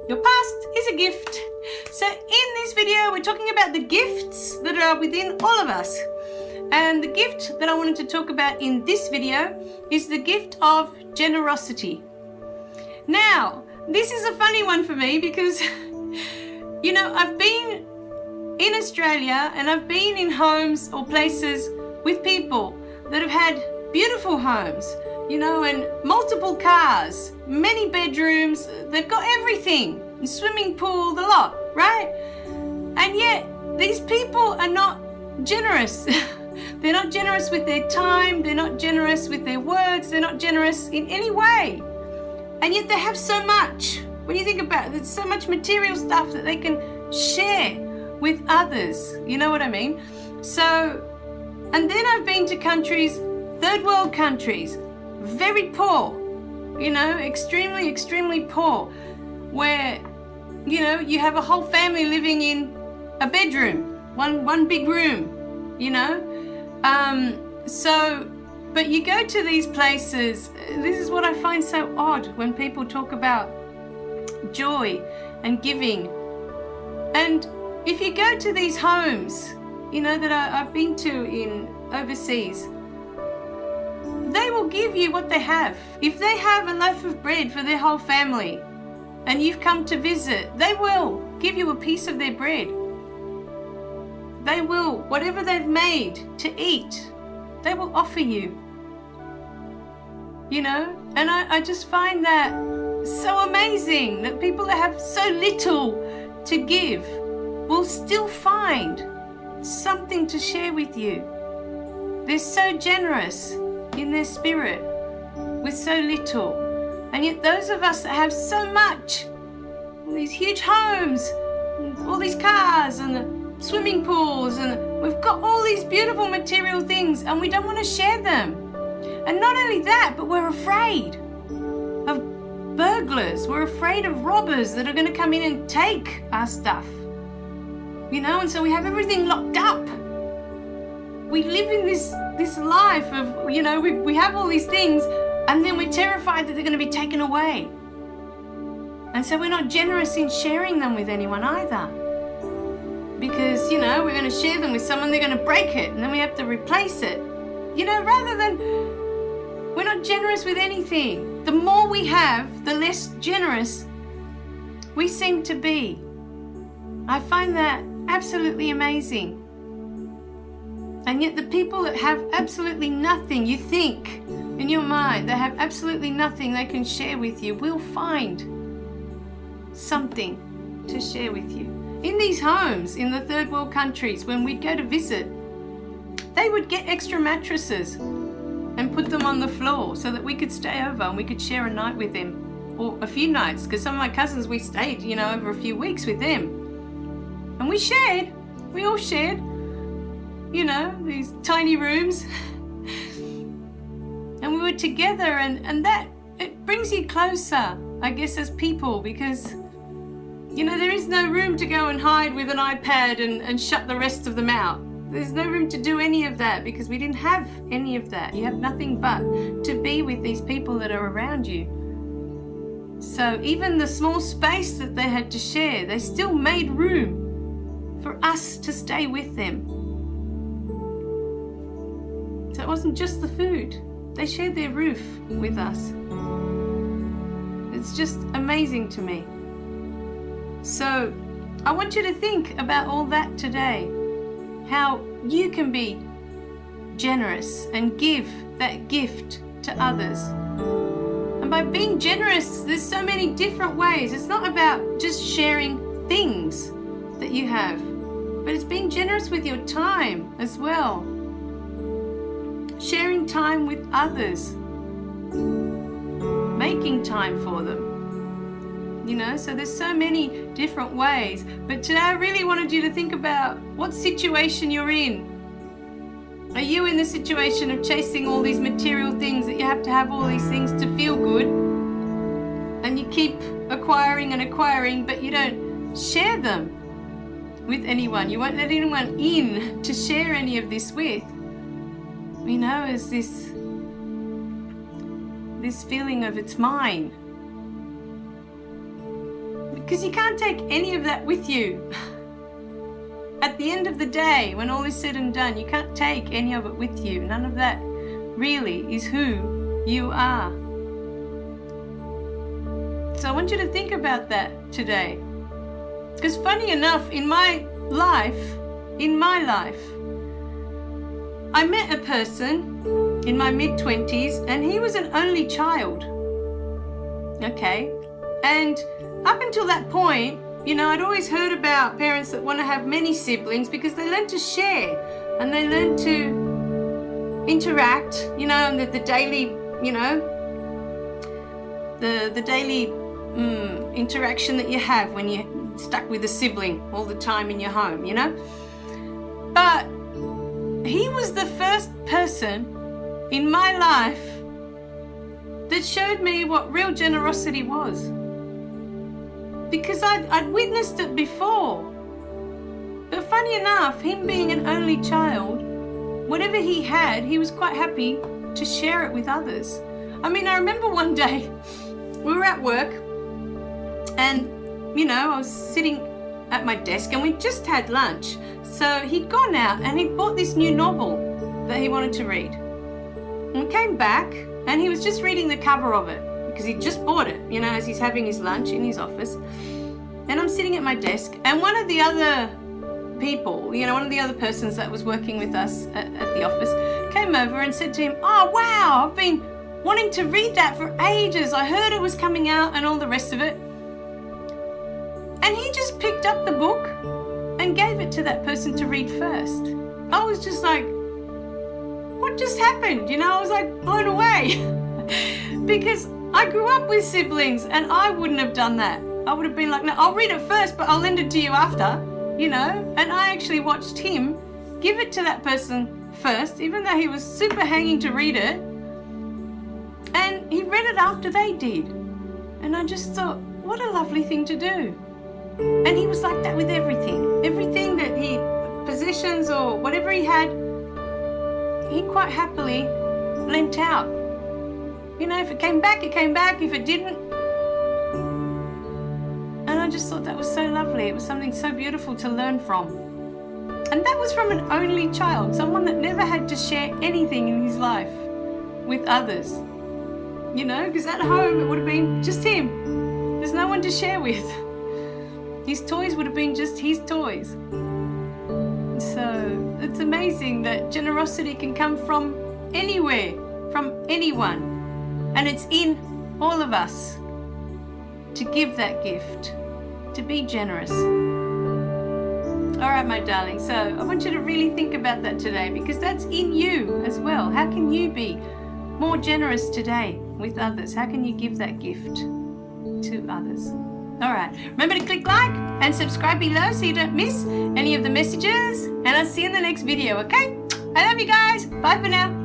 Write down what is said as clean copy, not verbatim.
Your past is a gift. So in this video, we're talking about the gifts that are within all of us. And the gift that I wanted to talk about in this video is the gift of generosity. Now, this is a funny one for me because, you know, I've been in Australia and I've been in homes or places with people that have had beautiful homes, you know, and multiple cars, many bedrooms, they've got everything, a swimming pool, the lot, right? And yet these people are not generous. They're not generous with their time, they're not generous with their words, they're not generous in any way. And yet they have so much. When you think about it, there's so much material stuff that they can share with others. You know what I mean? So, and then I've been to countries, third world countries, very poor, you know, extremely, extremely poor, where, you know, you have a whole family living in a bedroom, one big room, you know. But you go to these places, this is what I find so odd when people talk about joy and giving. And if you go to these homes, you know, that I've been to in overseas, they will give you what they have. If they have a loaf of bread for their whole family and you've come to visit, they will give you a piece of their bread. They will, whatever they've made to eat, they will offer you. You know, and I just find that so amazing that people that have so little to give will still find something to share with you. They're so generous in their spirit with so little. And yet those of us that have so much, these huge homes, all these cars and the swimming pools, and we've got all these beautiful material things and we don't want to share them. And not only that, but we're afraid of burglars. We're afraid of robbers that are going to come in and take our stuff. You know, and so we have everything locked up. We live in this life of, you know, we have all these things and then we're terrified that they're going to be taken away. And so we're not generous in sharing them with anyone either. Because, you know, we're going to share them with someone, they're going to break it and then we have to replace it. You know, rather than, we're not generous with anything. The more we have, the less generous we seem to be. I find that absolutely amazing. And yet the people that have absolutely nothing, you think in your mind, they have absolutely nothing they can share with you, will find something to share with you. In these homes, in the third world countries, when we'd go to visit, they would get extra mattresses and put them on the floor so that we could stay over and we could share a night with them, or a few nights, because some of my cousins, we stayed, you know, over a few weeks with them. And we all shared, you know, these tiny rooms. And we were together, and that, it brings you closer, I guess, as people, because, you know, there is no room to go and hide with an iPad and shut the rest of them out. There's no room to do any of that because we didn't have any of that. You have nothing but to be with these people that are around you. So even the small space that they had to share, they still made room for us to stay with them. So it wasn't just the food. They shared their roof with us. It's just amazing to me. So I want you to think about all that today. How you can be generous and give that gift to others. And by being generous, there's so many different ways. It's not about just sharing things that you have, but it's being generous with your time as well. Sharing time with others. Making time for them. You know, so there's so many different ways. But today I really wanted you to think about what situation you're in. Are you in the situation of chasing all these material things that you have to have all these things to feel good? And you keep acquiring and acquiring, but you don't share them with anyone. You won't let anyone in to share any of this with. You know, as this feeling of it's mine. Because you can't take any of that with you. At the end of the day, when all is said and done, you can't take any of it with you. None of that really is who you are. So I want you to think about that today. Because funny enough, in my life, I met a person in my mid-20s, and he was an only child. Okay? And up until that point, I'd always heard about parents that want to have many siblings because they learn to share and they learn to interact, and the daily, the daily interaction that you have when you're stuck with a sibling all the time in your home, But he was the first person in my life that showed me what real generosity was. Because I'd witnessed it before. But funny enough, him being an only child, whatever he had, he was quite happy to share it with others. I remember one day we were at work and, I was sitting at my desk and we just had lunch. So he'd gone out and he'd bought this new novel that he wanted to read. And we came back and he was just reading the cover of it because he just bought it, as he's having his lunch in his office. And I'm sitting at my desk and one of the other people, one of the other persons that was working with us at the office came over and said to him, "Oh, wow, I've been wanting to read that for ages. I heard it was coming out," and all the rest of it. And he just picked up the book and gave it to that person to read first. I was just like, what just happened? I was like blown away. Because I grew up with siblings and I wouldn't have done that. I would have been like, no, I'll read it first, but I'll lend it to you after, And I actually watched him give it to that person first, even though he was super hanging to read it. And he read it after they did. And I just thought, what a lovely thing to do. And he was like that with everything. Everything that he, possessions or whatever he had, he quite happily lent out. If it came back, it came back. If it didn't. And I just thought that was so lovely. It was something so beautiful to learn from. And that was from an only child, someone that never had to share anything in his life with others. Because at home it would have been just him. There's no one to share with. His toys would have been just his toys. So it's amazing that generosity can come from anywhere, from anyone. And it's in all of us to give that gift, to be generous. All right, my darling. So I want you to really think about that today because that's in you as well. How can you be more generous today with others? How can you give that gift to others? All right. Remember to click like and subscribe below so you don't miss any of the messages. And I'll see you in the next video, okay? I love you guys. Bye for now.